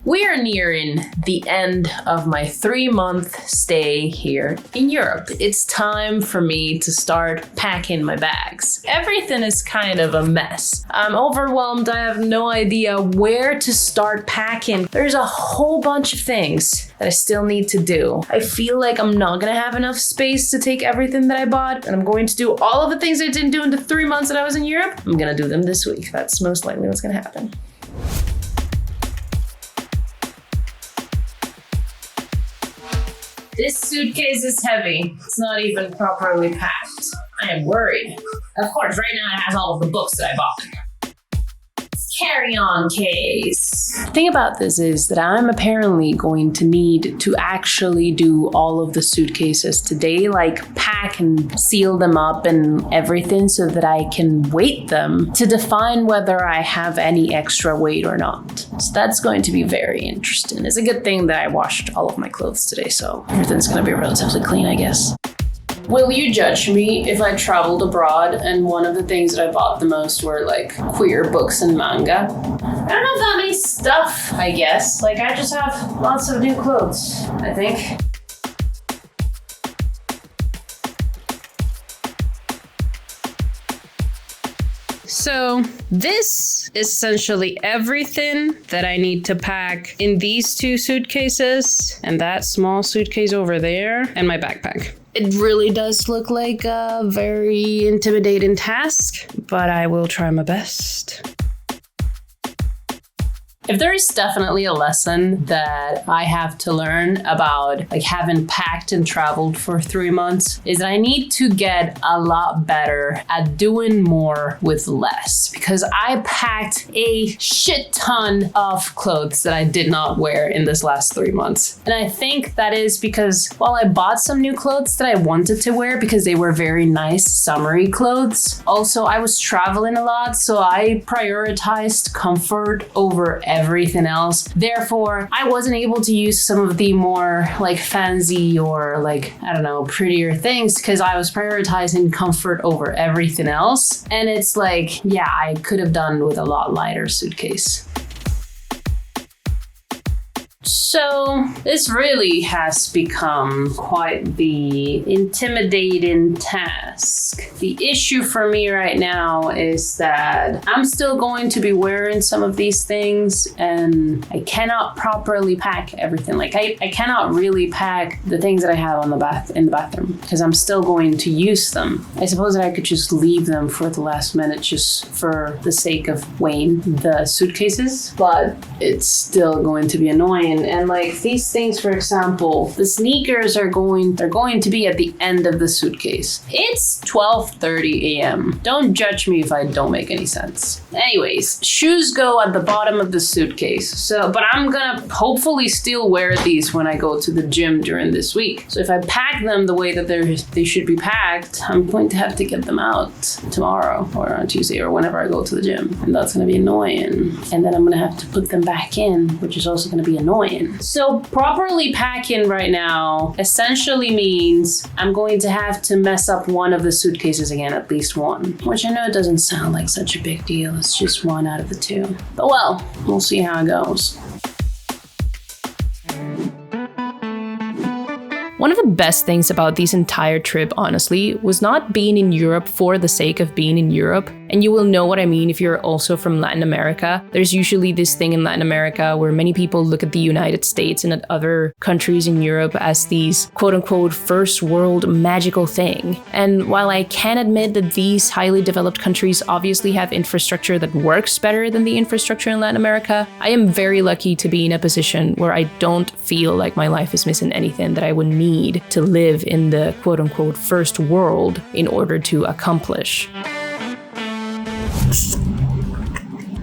We are nearing the end of my 3-month stay here in Europe. It's time for me to start packing my bags. Everything is kind of a mess. I'm overwhelmed. I have no idea where to start packing. There's a whole bunch of things that I still need to do. I feel like I'm not gonna have enough space to take everything that I bought, and I'm going to do all of the things I didn't do in the 3 months that I was in Europe. I'm gonna do them this week. That's most likely what's gonna happen. This suitcase is heavy. It's not even properly packed. I am worried. Of course, right now it has all of the books that I bought. Carry-on case. The thing about this is that I'm apparently going to need to actually do all of the suitcases today, like pack and seal them up and everything so that I can weight them to define whether I have any extra weight or not. So that's going to be very interesting. It's a good thing that I washed all of my clothes today, so everything's going to be relatively clean, I guess. Will you judge me if I traveled abroad and one of the things that I bought the most were like queer books and manga? I don't have that many stuff, I guess. Like I just have lots of new clothes, I think. So this is essentially everything that I need to pack in these 2 suitcases and that small suitcase over there and my backpack. It really does look like a very intimidating task, but I will try my best. If there is definitely a lesson that I have to learn about like having packed and traveled for 3 months is that I need to get a lot better at doing more with less, because I packed a shit ton of clothes that I did not wear in this last 3 months. And I think that is because while I bought some new clothes that I wanted to wear because they were very nice summery clothes, also I was traveling a lot, so I prioritized comfort over everything else. Therefore, I wasn't able to use some of the more like fancy or like, I don't know, prettier things because I was prioritizing comfort over everything else. And it's like, yeah, I could have done with a lot lighter suitcase. So this really has become quite the intimidating task. The issue for me right now is that I'm still going to be wearing some of these things and I cannot properly pack everything. Like I cannot really pack the things that I have on in the bathroom because I'm still going to use them. I suppose that I could just leave them for the last minute just for the sake of weighing the suitcases, but it's still going to be annoying. And like these things, for example, the sneakers they're going to be at the end of the suitcase. It's 12:30 a.m. Don't judge me if I don't make any sense. Anyways, shoes go at the bottom of the suitcase. But I'm gonna hopefully still wear these when I go to the gym during this week. So if I pack them the way that they should be packed, I'm going to have to get them out tomorrow or on Tuesday or whenever I go to the gym. And that's gonna be annoying. And then I'm gonna have to put them back in, which is also gonna be annoying. So properly packing right now essentially means I'm going to have to mess up one of the suitcases again, at least one, which I know it doesn't sound like such a big deal. It's just one out of the 2. But well, we'll see how it goes. One of the best things about this entire trip, honestly, was not being in Europe for the sake of being in Europe. And you will know what I mean if you're also from Latin America. There's usually this thing in Latin America where many people look at the United States and at other countries in Europe as these quote-unquote first world magical thing. And while I can admit that these highly developed countries obviously have infrastructure that works better than the infrastructure in Latin America, I am very lucky to be in a position where I don't feel like my life is missing anything that I would need to live in the quote-unquote first world in order to accomplish.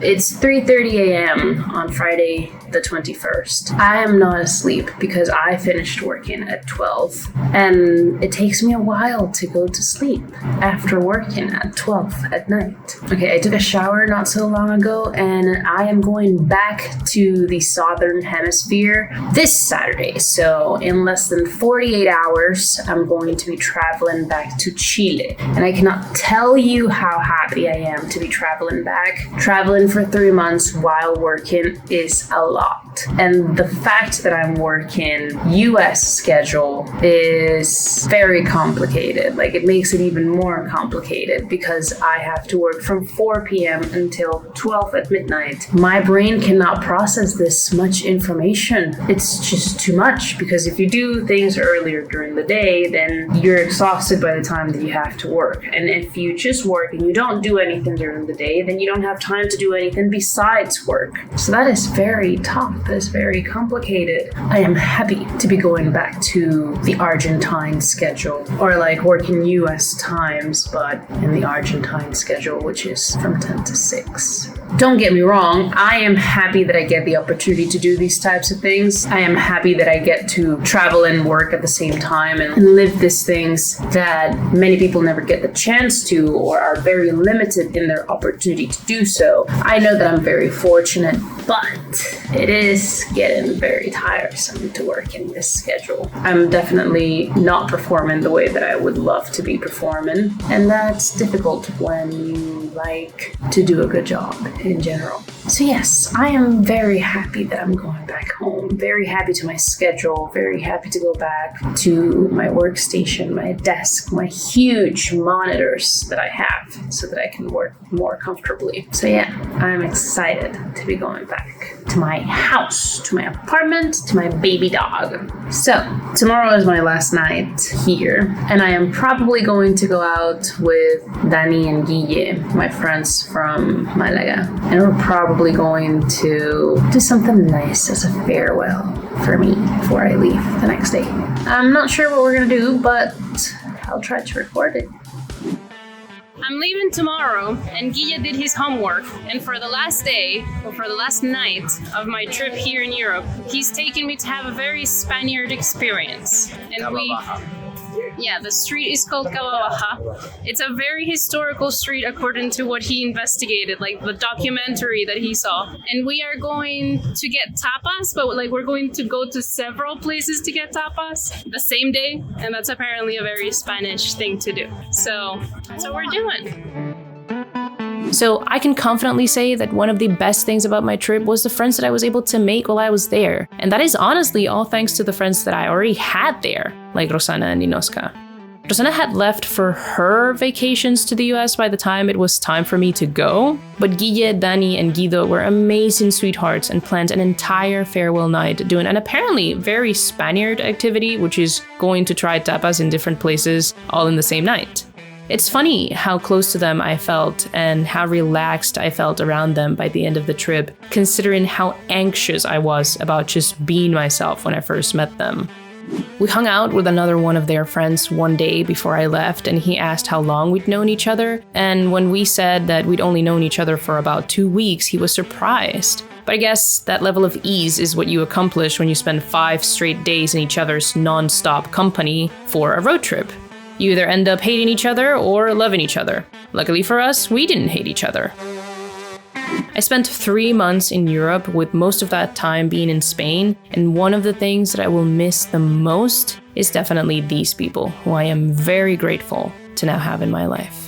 It's 3:30 a.m. on Friday the 21st. I am not asleep because I finished working at 12 and it takes me a while to go to sleep after working at 12 at night. Okay, I took a shower not so long ago and I am going back to the Southern Hemisphere this Saturday. So in less than 48 hours, I'm going to be traveling back to Chile. And I cannot tell you how happy I am to be traveling back. Traveling for 3 months while working is a lot. And the fact that I'm working US schedule is very complicated. Like, it makes it even more complicated because I have to work from 4 p.m. until 12 at midnight. My brain cannot process this much information. It's just too much, because if you do things earlier during the day, then you're exhausted by the time that you have to work. And if you just work and you don't do anything during the day, then you don't have time to do anything besides work. So that is very tough. That is very complicated. I am happy to be going back to the Argentine schedule, or like working US times, but in the Argentine schedule, which is from 10 to 6. Don't get me wrong, I am happy that I get the opportunity to do these types of things. I am happy that I get to travel and work at the same time and live these things that many people never get the chance to, or are very limited in their opportunity to do so. I know that I'm very fortunate, but it is getting very tiresome to work in this schedule. I'm definitely not performing the way that I would love to be performing, and that's difficult when you like to do a good job in general. So yes, I am very happy that I'm going back home, very happy to my schedule, very happy to go back to my workstation, my desk, my huge monitors that I have so that I can work more comfortably. So yeah, I'm excited to be going back to my house, to my apartment, to my baby dog. So tomorrow is my last night here, and I am probably going to go out with Dani and Guille, my friends from Malaga, and we're probably going to do something nice as a farewell for me before I leave the next day. I'm not sure what we're gonna do, but I'll try to record it. I'm leaving tomorrow, and Guille did his homework, and for the last day, or for the last night of my trip here in Europe, he's taken me to have a very Spaniard experience. And the street is called Cava. It's a very historical street according to what he investigated, like the documentary that he saw. And we are going to get tapas, but we're going to go to several places to get tapas the same day, and that's apparently a very Spanish thing to do. So that's what we're doing. So I can confidently say that one of the best things about my trip was the friends that I was able to make while I was there. And that is honestly all thanks to the friends that I already had there, like Rosana and Inoska. Rosana had left for her vacations to the US by the time it was time for me to go, but Guille, Dani, and Guido were amazing sweethearts and planned an entire farewell night doing an apparently very Spaniard activity, which is going to try tapas in different places all in the same night. It's funny how close to them I felt and how relaxed I felt around them by the end of the trip, considering how anxious I was about just being myself when I first met them. We hung out with another one of their friends one day before I left, and he asked how long we'd known each other, and when we said that we'd only known each other for about 2 weeks, he was surprised. But I guess that level of ease is what you accomplish when you spend 5 straight days in each other's non-stop company for a road trip. You either end up hating each other or loving each other. Luckily for us, we didn't hate each other. I spent 3 months in Europe, with most of that time being in Spain, and one of the things that I will miss the most is definitely these people, who I am very grateful to now have in my life.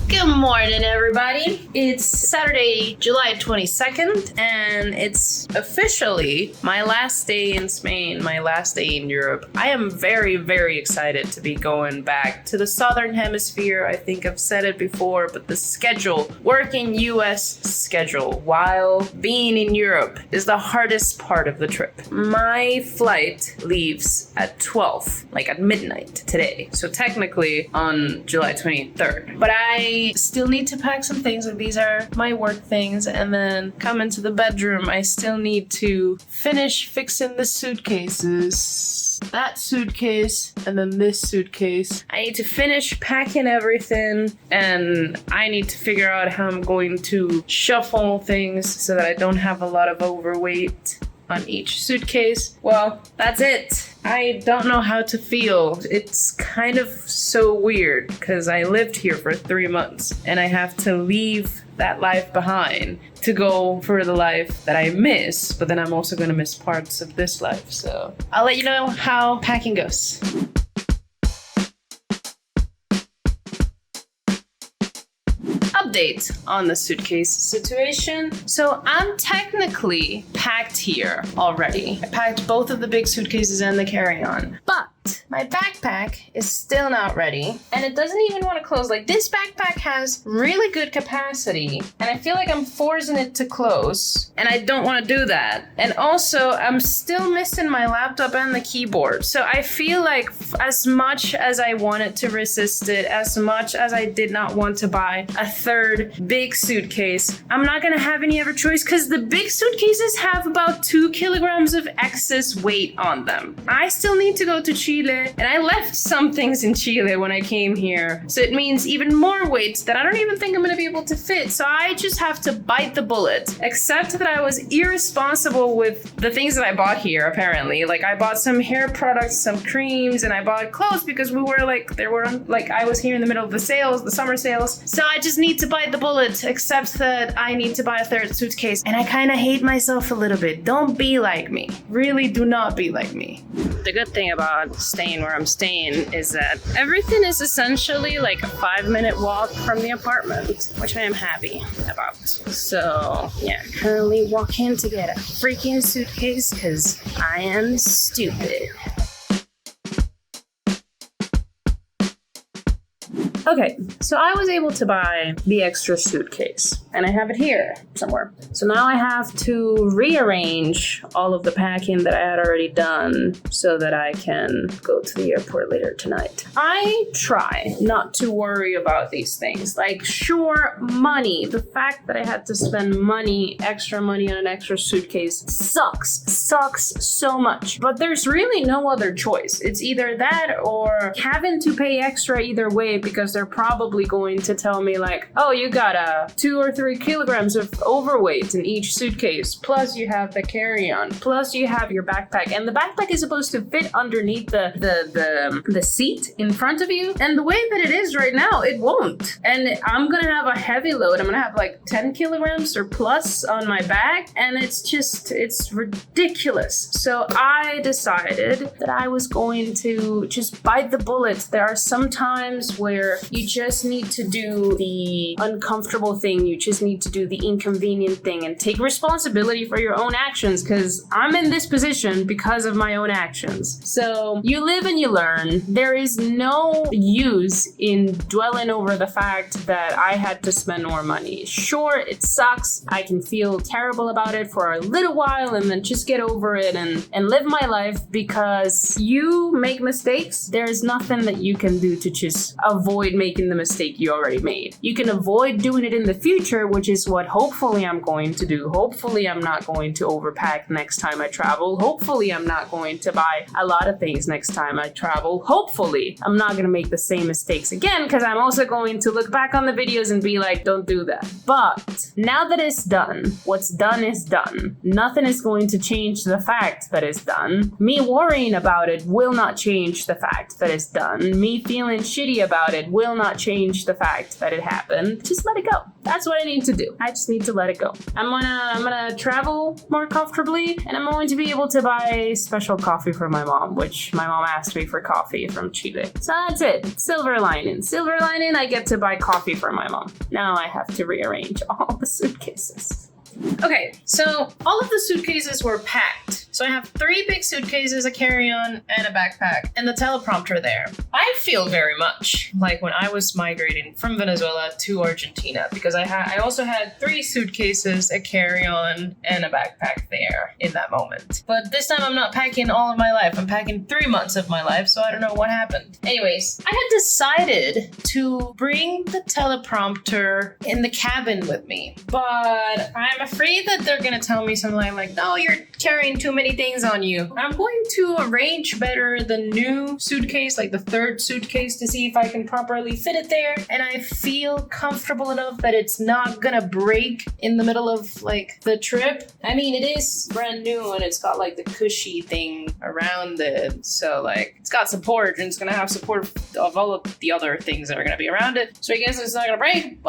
Good morning, everybody. It's Saturday, July 22nd, and it's officially my last day in Spain, my last day in Europe. I am very, very excited to be going back to the Southern Hemisphere. I think I've said it before, but the schedule, working US schedule while being in Europe, is the hardest part of the trip. My flight leaves at 12, like at midnight today. So technically on July 23rd. But I still need to pack some things, and these are my work things, and then come into the bedroom. I still need to finish fixing the suitcases. That suitcase, and then this suitcase. I need to finish packing everything, and I need to figure out how I'm going to shuffle things so that I don't have a lot of overweight on each suitcase. Well, that's it. I don't know how to feel. It's kind of so weird because I lived here for 3 months and I have to leave that life behind to go for the life that I miss, but then I'm also going to miss parts of this life. So I'll let you know how packing goes. update on the suitcase situation. So I'm technically packed here already. I packed both of the big suitcases and the carry-on, but my backpack is still not ready, and it doesn't even want to close. Like, this backpack has really good capacity, and I feel like I'm forcing it to close, and I don't want to do that. And also, I'm still missing my laptop and the keyboard. So I feel like as much as I wanted to resist it, as much as I did not want to buy a third big suitcase, I'm not going to have any other choice, because the big suitcases have about 2 kilograms of excess weight on them. I still need to go to Chile, and I left some things in Chile when I came here. So it means even more weight that I don't even think I'm gonna be able to fit. So I just have to bite the bullet. Except that I was irresponsible with the things that I bought here, apparently. Like, I bought some hair products, some creams, and I bought clothes because I was here in the middle of the sales, the summer sales. So I just need to bite the bullet, except that I need to buy a third suitcase. And I kind of hate myself a little bit. Don't be like me. Really do not be like me. The good thing about staying where I'm staying is that everything is essentially like a 5-minute walk from the apartment, which I am happy about. So yeah, currently walking to get a freaking suitcase because I am stupid. Okay, so I was able to buy the extra suitcase, and I have it here somewhere. So now I have to rearrange all of the packing that I had already done so that I can go to the airport later tonight. I try not to worry about these things. Like, sure, money. The fact that I had to spend money, extra money on an extra suitcase sucks so much. But there's really no other choice. It's either that or having to pay extra either way, because they're probably going to tell me like, oh, you got 2 or 3 kilograms of overweight in each suitcase, plus you have the carry-on, plus you have your backpack, and the backpack is supposed to fit underneath the seat in front of you, and the way that it is right now, it won't. And I'm gonna have a heavy load. I'm gonna have like 10 kilograms or plus on my back, and it's ridiculous. So I decided that I was going to just bite the bullet. There are some times where you just need to do the uncomfortable thing. You just need to do the inconvenient thing and take responsibility for your own actions, because I'm in this position because of my own actions. So you live and you learn. There is no use in dwelling over the fact that I had to spend more money. Sure, it sucks. I can feel terrible about it for a little while and then just get over it and live my life, because you make mistakes. There is nothing that you can do to just avoid making the mistake you already made. You can avoid doing it in the future, which is what hopefully I'm going to do. Hopefully I'm not going to overpack next time I travel. Hopefully I'm not going to buy a lot of things next time I travel. Hopefully I'm not going to make the same mistakes again, because I'm also going to look back on the videos and be like, don't do that. But now that it's done, what's done is done. Nothing is going to change the fact that it's done. Me worrying about it will not change the fact that it's done. Me feeling shitty about it will not change the fact that it happened. Just let it go. That's what I need to do. I just need to let it go. I'm gonna travel more comfortably, and I'm going to be able to buy special coffee for my mom, which my mom asked me for coffee from Chile. So that's it. Silver lining. Silver lining, I get to buy coffee for my mom. Now I have to rearrange all the suitcases. Okay, so all of the suitcases were packed. So I have 3 big suitcases, a carry-on, and a backpack, and the teleprompter there. I feel very much like when I was migrating from Venezuela to Argentina, because I also had 3 suitcases, a carry-on, and a backpack there in that moment. But this time I'm not packing all of my life. I'm packing 3 months of my life, so I don't know what happened. Anyways, I had decided to bring the teleprompter in the cabin with me, but I'm afraid that they're gonna tell me something like, no, you're carrying too many things on you. I'm going to arrange better the new suitcase, like the 3rd suitcase, to see if I can properly fit it there. And I feel comfortable enough that it's not gonna break in the middle of like the trip. I mean, it is brand new and it's got like the cushy thing around it. So like it's got support, and it's gonna have support of all of the other things that are gonna be around it. So I guess it's not gonna break.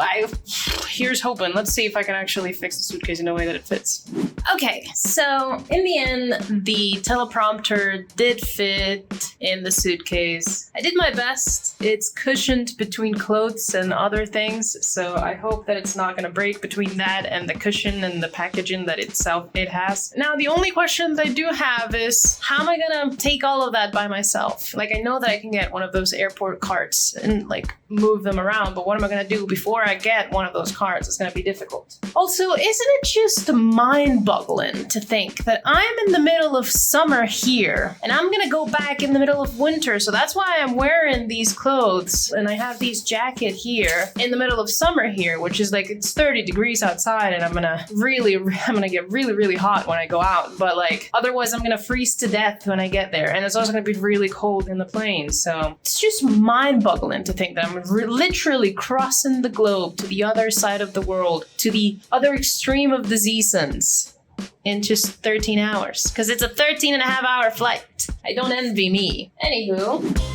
Here's hoping. Let's see if I can actually fix the suitcase in a way that it fits. Okay, so in the end, the teleprompter did fit in the suitcase. I did my best. It's cushioned between clothes and other things, so I hope that it's not gonna break between that and the cushion and the packaging that it has. Now, the only questions I do have is, how am I gonna take all of that by myself? Like, I know that I can get one of those airport carts and like move them around, but what am I gonna do before I get one of those carts? It's gonna be difficult. Also, isn't it just mind-boggling to think that I'm in the middle of summer here and I'm gonna go back in the middle of winter, so that's why I'm wearing these clothes and I have these jacket here in the middle of summer here, which is like, it's 30 degrees outside and I'm gonna get really hot when I go out, but like otherwise I'm gonna freeze to death when I get there, and it's also gonna be really cold in the plane. So it's just mind-boggling to think that I'm literally crossing the globe to the other side of the world, to the other extreme of the seasons in just 13 hours, because it's a 13 and a half hour flight. I don't envy me. Anywho.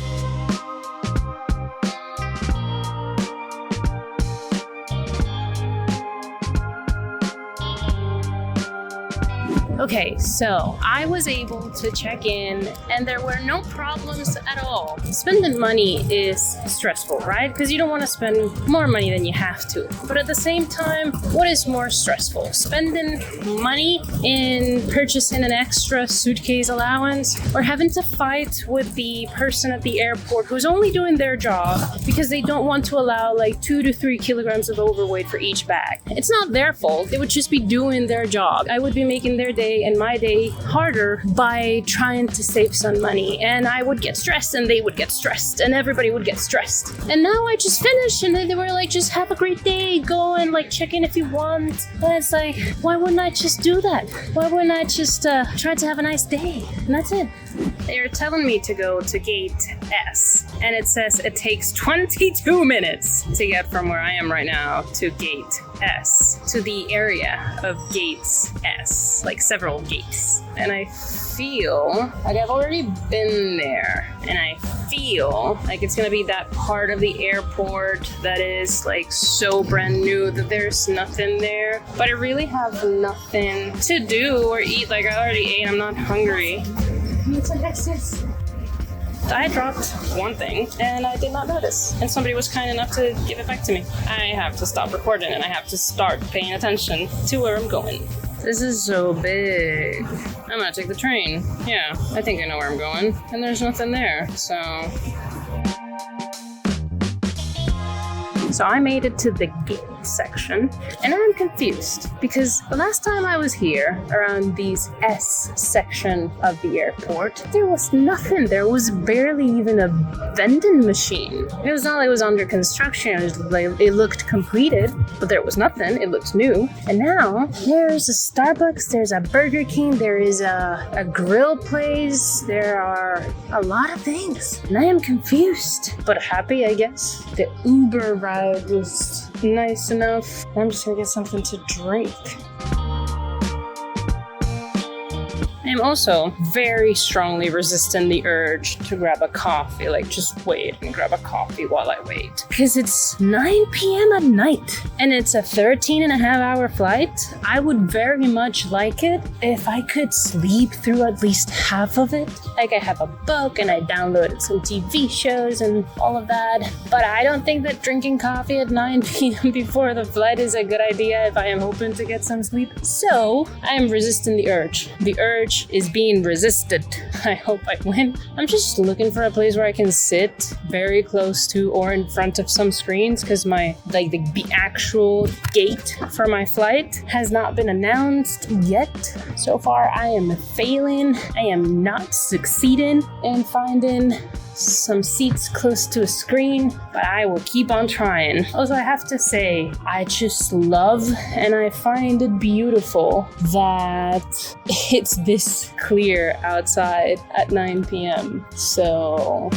Okay, so I was able to check in and there were no problems at all. Spending money is stressful, right? Because you don't want to spend more money than you have to. But at the same time, what is more stressful? Spending money in purchasing an extra suitcase allowance, or having to fight with the person at the airport who's only doing their job because they don't want to allow like 2 to 3 kilograms of overweight for each bag. It's not their fault. They would just be doing their job. I would be making their day and my day harder by trying to save some money, and I would get stressed and they would get stressed and everybody would get stressed. And now I just finished and they were like, just have a great day, go and like check in if you want. And it's like, why wouldn't I just do that? Why wouldn't I just try to have a nice day? And that's it. They are telling me to go to gate S, and it says it takes 22 minutes to get from where I am right now to gate S, to the area of gates S, like several gates. And I feel like I've already been there, and I feel like it's gonna be that part of the airport that is like so brand new that there's nothing there. But I really have nothing to do or eat. Like, I already ate, I'm not hungry. It's Alexis. I dropped one thing and I did not notice, and somebody was kind enough to give it back to me. I have to stop recording and I have to start paying attention to where I'm going. This is so big. I'm gonna take the train. Yeah, I think I know where I'm going, and there's nothing there, so I made it to the gate section, and I'm confused because the last time I was here around these S section of the airport, there was nothing. There was barely even a vending machine. It was not like it was under construction. It looked completed, but there was nothing. It looked new. And now there's a Starbucks, there's a Burger King, there is a grill place. There are a lot of things, and I am confused, but happy, I guess. The Uber ride was nice enough. I'm just gonna get something to drink. I'm also very strongly resisting the urge to grab a coffee, like just wait and grab a coffee while I wait. Because it's 9 p.m. at night and it's a 13 and a half hour flight. I would very much like it if I could sleep through at least half of it. Like, I have a book and I downloaded some TV shows and all of that. But I don't think that drinking coffee at 9 p.m. before the flight is a good idea if I am hoping to get some sleep. So I am resisting the urge. The urge is being resisted. I hope I win. I'm just looking for a place where I can sit very close to or in front of some screens, because my the actual gate for my flight has not been announced yet. So far I am failing. I am not succeeding in finding some seats close to a screen, but I will keep on trying. Also, I have to say, I just love and I find it beautiful that it's this clear outside at 9 p.m. So